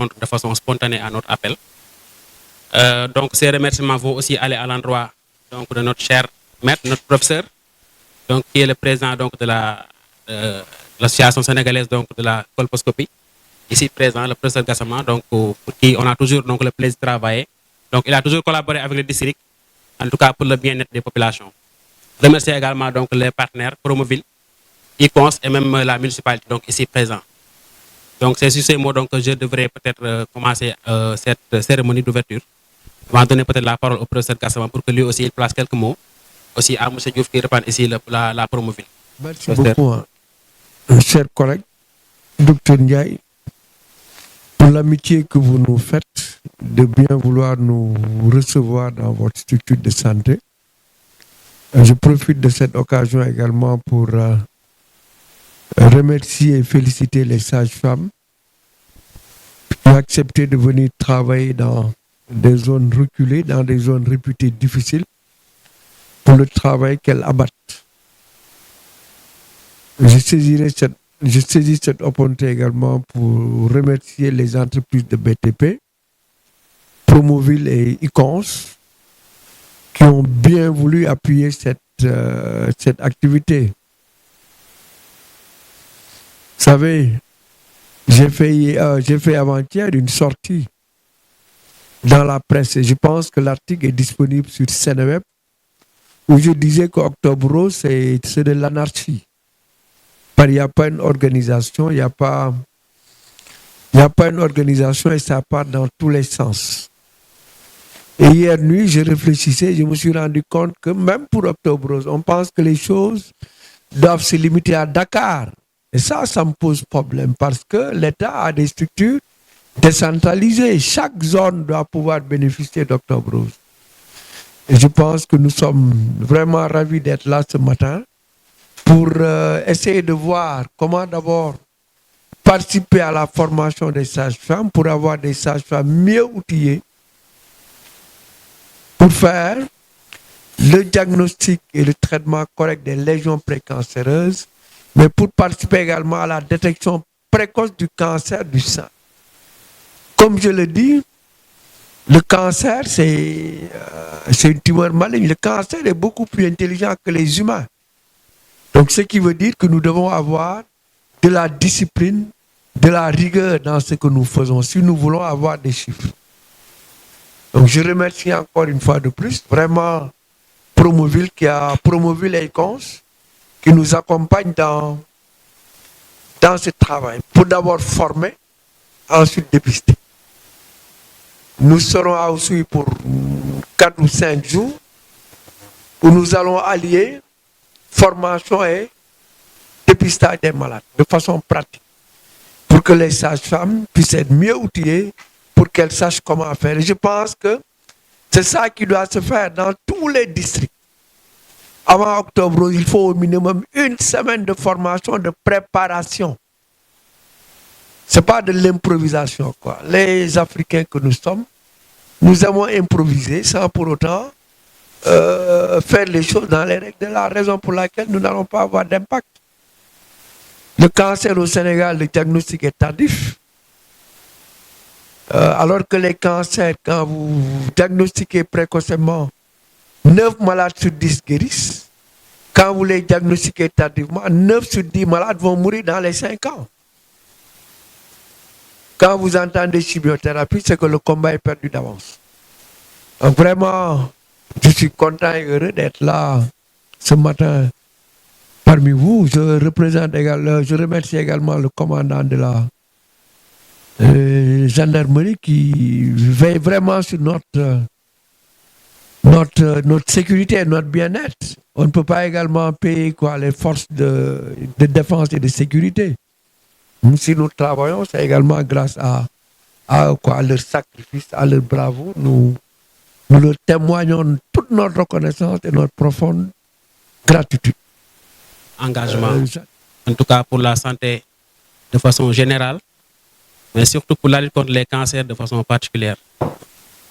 répondre de façon spontanée à notre appel. Donc ces remerciements vont aussi aller à l'endroit donc de notre cher maître, notre professeur, donc qui est le président donc de l'association sénégalaise donc de la colposcopie. Ici présent, le professeur Gassama, donc pour qui on a toujours donc le plaisir de travailler. Donc il a toujours collaboré avec le district, en tout cas pour le bien-être des populations. Remercier également donc les partenaires Promoville, ICONS et même la municipalité donc ici présent. Donc c'est sur ces mots donc que je devrais peut-être commencer cette cérémonie d'ouverture. On va donner peut-être la parole au professeur Gassama pour que lui aussi il place quelques mots. Aussi à M. Diouf qui reprend ici la Promoville. Merci beaucoup, chers collègues, Dr Ndiaye, pour l'amitié que vous nous faites de bien vouloir nous recevoir dans votre structure de santé. Je profite de cette occasion également pour remercier et féliciter les sages-femmes qui ont accepté de venir travailler dans des zones reculées, dans des zones réputées difficiles, pour le travail qu'elles abattent. Je saisis cette opportunité également pour remercier les entreprises de BTP, Promoville et ICONS, qui ont bien voulu appuyer cette activité. Vous savez, j'ai fait avant-hier une sortie dans la presse et je pense que l'article est disponible sur Seneweb où je disais qu'Octobre Rose, c'est de l'anarchie. Il n'y a pas une organisation, il n'y a pas une organisation et ça part dans tous les sens. Et hier nuit, je réfléchissais, je me suis rendu compte que même pour Octobre Rose, on pense que les choses doivent se limiter à Dakar. Et ça me pose problème parce que l'État a des structures décentralisées. Chaque zone doit pouvoir bénéficier d'Octobre Rose. Et je pense que nous sommes vraiment ravis d'être là ce matin pour essayer de voir comment d'abord participer à la formation des sages-femmes pour avoir des sages-femmes mieux outillées pour faire le diagnostic et le traitement correct des lésions précancéreuses, mais pour participer également à la détection précoce du cancer du sein. Comme je le dis, le cancer, c'est une tumeur maligne. Le cancer est beaucoup plus intelligent que les humains. Donc, ce qui veut dire que nous devons avoir de la discipline, de la rigueur dans ce que nous faisons, si nous voulons avoir des chiffres. Donc, je remercie encore une fois de plus, vraiment, Promoville et ICONS, qui nous accompagnent dans ce travail, pour d'abord former, ensuite dépister. Nous serons à Oussouye pour 4 ou 5 jours, où nous allons allier formation et dépistage des malades, de façon pratique, pour que les sages-femmes puissent être mieux outillées, pour qu'elles sachent comment faire. Et je pense que c'est ça qui doit se faire dans tous les districts. Avant Octobre, il faut au minimum 1 semaine de formation, de préparation. Ce n'est pas de l'improvisation, quoi. Les Africains que nous sommes, nous avons improvisé sans pour autant faire les choses dans les règles de la raison pour laquelle nous n'allons pas avoir d'impact. Le cancer au Sénégal, le diagnostic est tardif. Alors que les cancers, quand vous diagnostiquez précocement, 9 malades sur 10 guérissent. Quand vous les diagnostiquez tardivement, 9 sur 10 malades vont mourir dans les 5 ans. Quand vous entendez chimiothérapie, c'est que le combat est perdu d'avance. Donc vraiment, je suis content et heureux d'être là ce matin parmi vous. Je remercie également le commandant de la gendarmerie qui veille vraiment sur notre sécurité et notre bien-être. On ne peut pas également payer les forces de défense et de sécurité. Si nous travaillons, c'est également grâce à leur sacrifice, à leur bravoure. Nous leur témoignons toute notre reconnaissance et notre profonde gratitude. Engagement, en tout cas pour la santé de façon générale, mais surtout pour la lutte contre les cancers de façon particulière.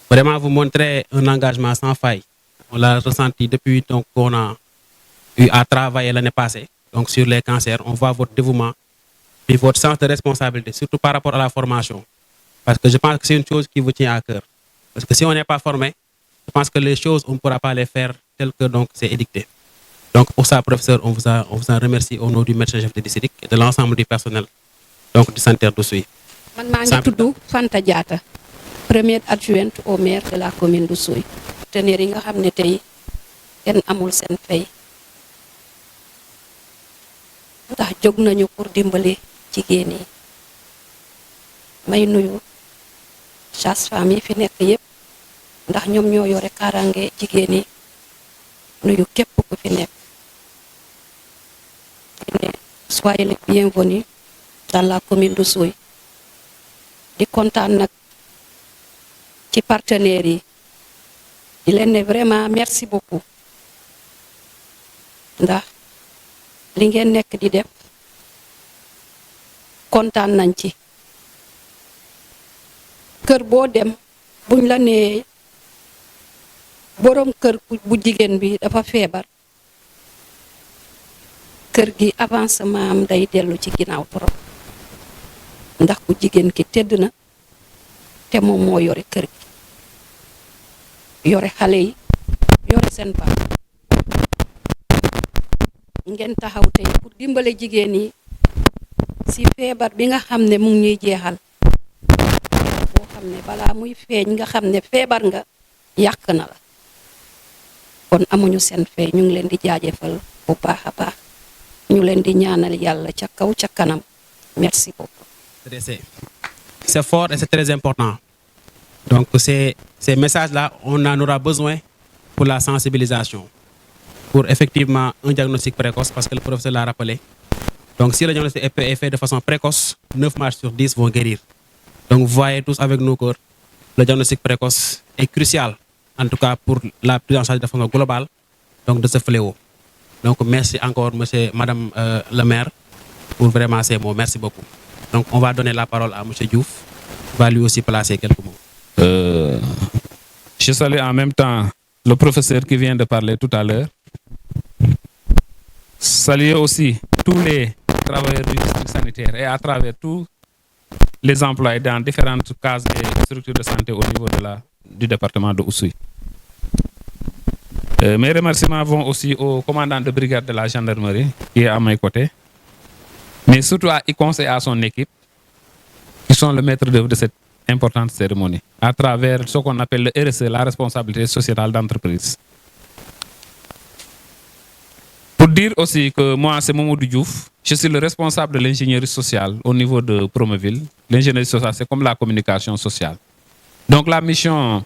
Vraiment, vous montrez un engagement sans faille. On l'a ressenti depuis qu'on a eu à travailler l'année passée, donc sur les cancers. On voit votre dévouement et votre sens de responsabilité, surtout par rapport à la formation. Parce que je pense que c'est une chose qui vous tient à cœur. Parce que si on n'est pas formé, je pense que les choses, on ne pourra pas les faire telles que donc c'est édicté. Donc pour ça, professeur, on vous en remercie au nom du médecin-chef de district et de l'ensemble du personnel donc du sanitaire d'Oussouye. Man maa ngi tudd Fanta Diatta, première adjointe au maire de la commune d'Oussouye. Partenaires yi nga xam ne tey kenn amul seen fay ndax jóg nañu pour dimbali jigéen yi. May nuyu sage-femme yi fi nekk yépp ndax ñoom ñoo yore kaaraange jigéen yi, nuyu képp ku fi nekk. Soyez les bienvenus dans la commune d'Oussouye. Di kontaan nag ci partenaires yi di leen ne vraiment merci beaucoup ndax li ngeen nekk di def kontaan nañ ci. Kër boo dem buñ la nee borom kër bu jigéen bi dafa feebar, kër gi avancement am day dellu ci ginnaaw trop ndax ku jigéen ki tëdd na te moom moo yore kër gi, yore xale yi, yore seen baax. Ngeen taxaw tey pour dimbale jigéen yi si feebar bi nga xam ne mu ngi ñuy jeexal, boo xam ne balaa muy feeñ nga xam ne feebar nga yàq na la. Kon amuñu seen fee, ñu ngi leen di jaajëfal bu baax a baax, ñu leen di ñaanal yàlla ca kaw ca kanam. Merci beaucoup. C'est fort et c'est très important. Donc ces messages-là, on en aura besoin pour la sensibilisation, pour effectivement un diagnostic précoce, parce que le professeur l'a rappelé. Donc si le diagnostic est fait de façon précoce, 9 marches sur 10 vont guérir. Donc vous voyez tous avec nous que le diagnostic précoce est crucial, en tout cas pour la prise en charge de façon globale donc de ce fléau. Donc merci encore madame le maire pour vraiment ces mots. Merci beaucoup. Donc on va donner la parole à monsieur Diouf, qui va lui aussi placer quelques mots. Je salue en même temps le professeur qui vient de parler tout à l'heure. Saluer aussi tous les travailleurs du district sanitaire et à travers tous les employés dans différentes cases et structures de santé au niveau du département de Oussouye. Mes remerciements vont aussi au commandant de brigade de la gendarmerie qui est à mes côtés, mais surtout à Icons et à son équipe qui sont le maître d'œuvre de cette importante cérémonie à travers ce qu'on appelle le RSE, la responsabilité sociétale d'entreprise. Pour dire aussi que moi, c'est Momodou Diouf, je suis le responsable de l'ingénierie sociale au niveau de Promoville. L'ingénierie sociale, c'est comme la communication sociale. Donc la mission,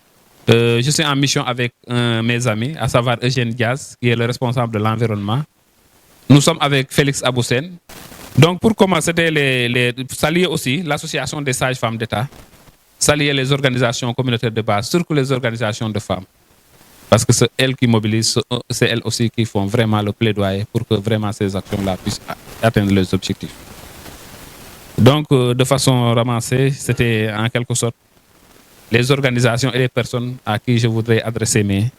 je suis en mission avec mes amis, à savoir Eugène Diaz, qui est le responsable de l'environnement. Nous sommes avec Félix Aboussen. Donc pour commencer, c'était saluer aussi l'association des sages-femmes d'État, saluer les organisations communautaires de base, surtout les organisations de femmes. Parce que c'est elles qui mobilisent, c'est elles aussi qui font vraiment le plaidoyer pour que vraiment ces actions-là puissent atteindre leurs objectifs. Donc, de façon ramassée, c'était en quelque sorte les organisations et les personnes à qui je voudrais adresser mes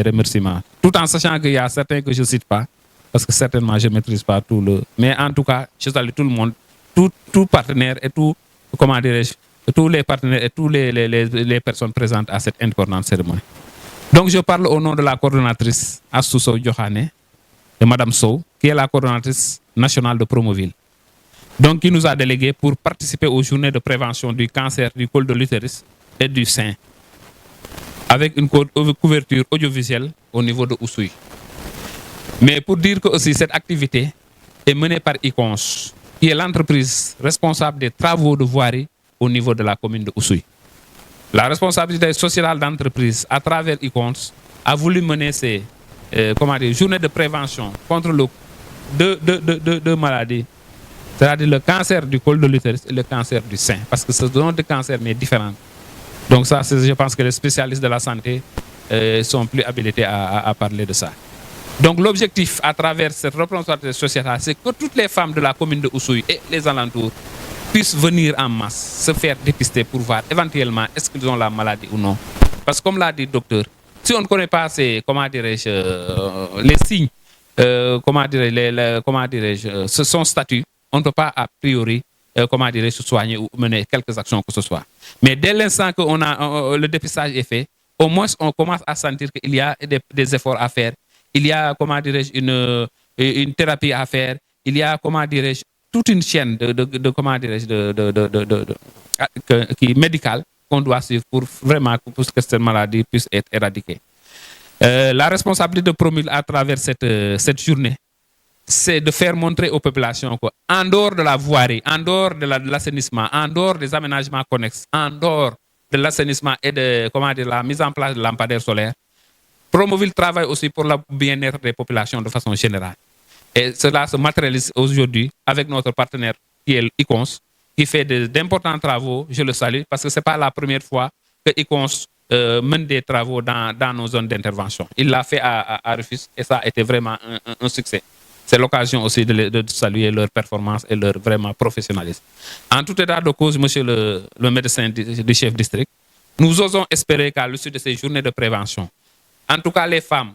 remerciements. Tout en sachant qu'il y a certains que je ne cite pas, parce que certainement je ne maîtrise pas tout le... Mais en tout cas, je salue tout le monde, tout partenaire et tout, comment dirais-je, tous les partenaires et toutes les personnes présentes à cette importante cérémonie. Donc je parle au nom de la coordonnatrice Astou Sow Diokhane, de Madame Sow, qui est la coordonnatrice nationale de Promoville. Donc qui nous a délégués pour participer aux journées de prévention du cancer du col de l'utérus et du sein, avec une couverture audiovisuelle au niveau de Oussouye. Mais pour dire que aussi cette activité est menée par Icons, qui est l'entreprise responsable des travaux de voirie au niveau de la commune de Oussouye. La responsabilité sociale d'entreprise à travers Icons a voulu mener ces journées de prévention contre deux maladies, c'est-à-dire le cancer du col de l'utérus et le cancer du sein, parce que ce sont deux cancers mais différents. Donc ça, je pense que les spécialistes de la santé sont plus habilités à parler de ça. Donc l'objectif à travers cette responsabilité sociétale, c'est que toutes les femmes de la commune de Oussouye et les alentours puissent venir en masse, se faire dépister pour voir éventuellement est-ce qu'ils ont la maladie ou non. Parce que comme l'a dit le docteur, si on ne connaît pas ces, les signes, son statut, on ne peut pas a priori se soigner ou mener quelques actions que ce soit. Mais dès l'instant que le dépistage est fait, au moins on commence à sentir qu'il y a des efforts à faire. Il y a, comment dirais-je, une thérapie à faire. Il y a, comment dirais-je, toute une chaîne comment dirais-je, médicale qu'on doit suivre pour vraiment pour que cette maladie puisse être éradiquée. La responsabilité de Promul à travers cette journée, c'est de faire montrer aux populations qu'en dehors de la voirie, en dehors de l'assainissement, en dehors des aménagements connexes, en dehors de l'assainissement et de la mise en place de lampadaires solaires, Promoville travaille aussi pour le bien-être des populations de façon générale. Et cela se matérialise aujourd'hui avec notre partenaire qui est ICONS, qui fait d'importants travaux. Je le salue parce que ce n'est pas la première fois que ICONS mène des travaux dans nos zones d'intervention. Il l'a fait à Rufisque et ça a été vraiment un succès. C'est l'occasion aussi de saluer leur performance et leur vraiment professionnalisme. En tout état de cause, monsieur le médecin du chef district, nous osons espérer qu'à l'issue de ces journées de prévention, en tout cas les femmes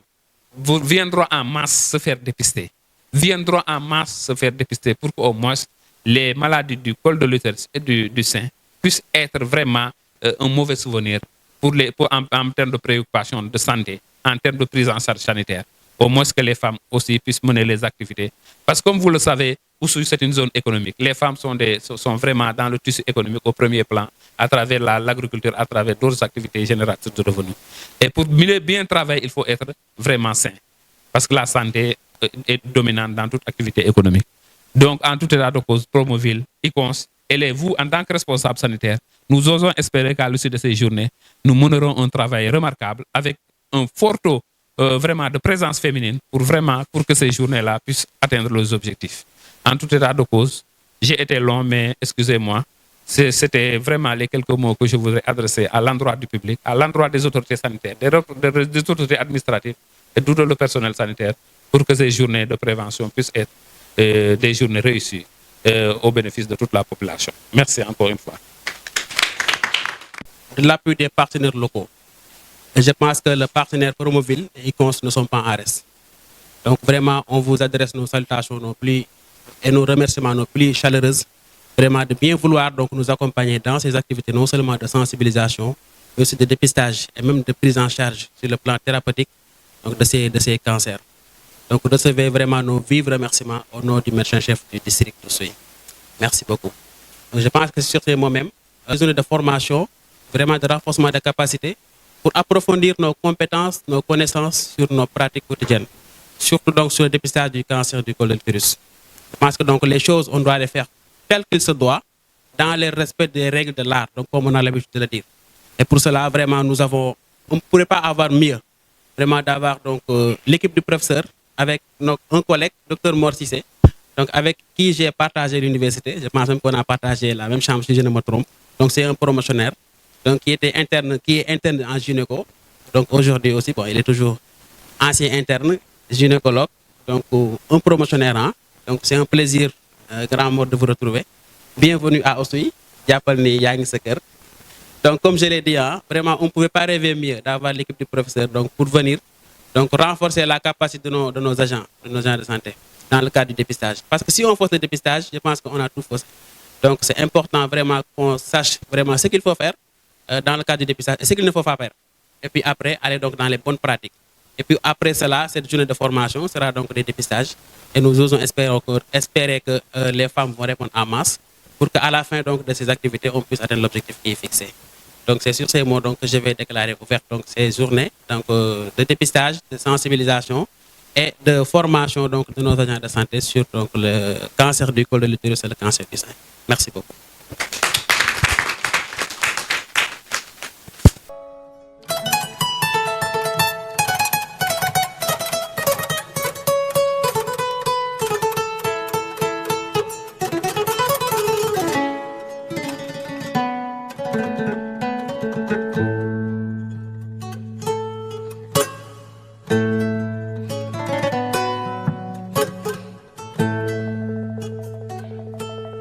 viendront en masse se faire dépister. Viendront en masse se faire dépister pour qu'au moins les maladies du col de l'utérus et du sein puissent être vraiment un mauvais souvenir en termes de préoccupation de santé, en termes de prise en charge sanitaire. Au moins que les femmes aussi puissent mener les activités. Parce que comme vous le savez, Oussouye, c'est une zone économique. Les femmes sont vraiment dans le tissu économique au premier plan, à travers l'agriculture, à travers d'autres activités génératrices de revenus. Et pour bien travailler, il faut être vraiment sain. Parce que la santé est dominante dans toute activité économique. Donc, en tout état de cause, Promoville, ICONS, et vous, en tant que responsable sanitaire, nous osons espérer qu'à l'issue de ces journées, nous mènerons un travail remarquable avec un fort taux vraiment de présence féminine pour que ces journées-là puissent atteindre leurs objectifs. En tout état de cause, j'ai été long, mais excusez-moi, c'était vraiment les quelques mots que je voudrais adresser à l'endroit du public, à l'endroit des autorités sanitaires, des autorités administratives et tout le personnel sanitaire pour que ces journées de prévention puissent être des journées réussies au bénéfice de toute la population. Merci encore une fois. De l'appui des partenaires locaux. Et je pense que le partenaire Promoville et ICONS ne sont pas en reste. Donc vraiment, on vous adresse nos salutations et nos remerciements nos plus chaleureuses, vraiment de bien vouloir donc nous accompagner dans ces activités, non seulement de sensibilisation, mais aussi de dépistage et même de prise en charge sur le plan thérapeutique donc de ces cancers. Donc recevez vraiment nos vifs remerciements au nom du médecin-chef du district d'Oussouye. Merci beaucoup. Donc, je pense que sur ces mots même, une zone de formation, vraiment de renforcement de capacités, pour approfondir nos compétences, nos connaissances sur nos pratiques quotidiennes, surtout donc sur le dépistage du cancer du col de l'utérus. Je pense que donc les choses, on doit les faire telles qu'il se doit, dans le respect des règles de l'art, donc comme on a l'habitude de le dire. Et pour cela, vraiment, on ne pourrait pas avoir mieux, vraiment d'avoir donc l'équipe du professeur avec un collègue, Dr Mor Cissé, donc avec qui j'ai partagé l'université. Je pense même qu'on a partagé la même chambre si je ne me trompe. Donc c'est un promotionnaire. Donc qui est interne en gynéco. Donc aujourd'hui aussi, bon, il est toujours ancien interne, gynécologue, donc un promotionnaire. Hein? Donc c'est un plaisir grand mot de vous retrouver. Bienvenue à Oussouye, Diapalni Yang Seker. Donc comme je l'ai dit, hein, vraiment on ne pouvait pas rêver mieux d'avoir l'équipe du professeur donc, pour venir donc, renforcer la capacité de nos agents de santé dans le cadre du dépistage. Parce que si on force le dépistage, je pense qu'on a tout faussé. Donc c'est important vraiment qu'on sache vraiment ce qu'il faut faire dans le cadre du dépistage et ce qu'il ne faut pas faire. Et puis après, aller donc dans les bonnes pratiques. Et puis après cela, cette journée de formation sera donc des dépistages. Et nous osons espérer que les femmes vont répondre en masse pour qu'à la fin donc, de ces activités, on puisse atteindre l'objectif qui est fixé. Donc c'est sur ces mots donc, que je vais déclarer ouvert donc, ces journées donc, de dépistage, de sensibilisation et de formation donc, de nos agents de santé sur donc, le cancer du col de l'utérus et le cancer du sein. Merci beaucoup.